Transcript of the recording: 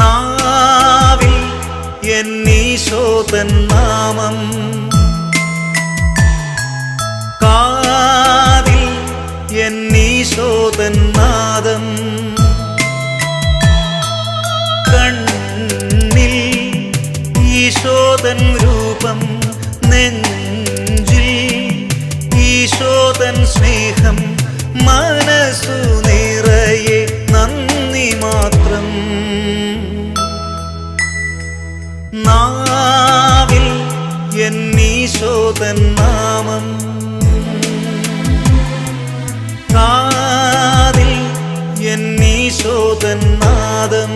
നാവിൽ എന്നീശോതൻ നാമം, കാതിൽ എന്നീശോതൻ നാദം, കണ്ണിൽ ഈശോതൻ രൂപം, നെഞ്ചിൽ ഈശോതൻ സ്നേഹം, മനസ്സു നിറയെ നന്ദി മാത്രം. നാവിൽ എന്നീശോതൻ നാമം, കാതിൽ എന്നീശോതൻ നാദം.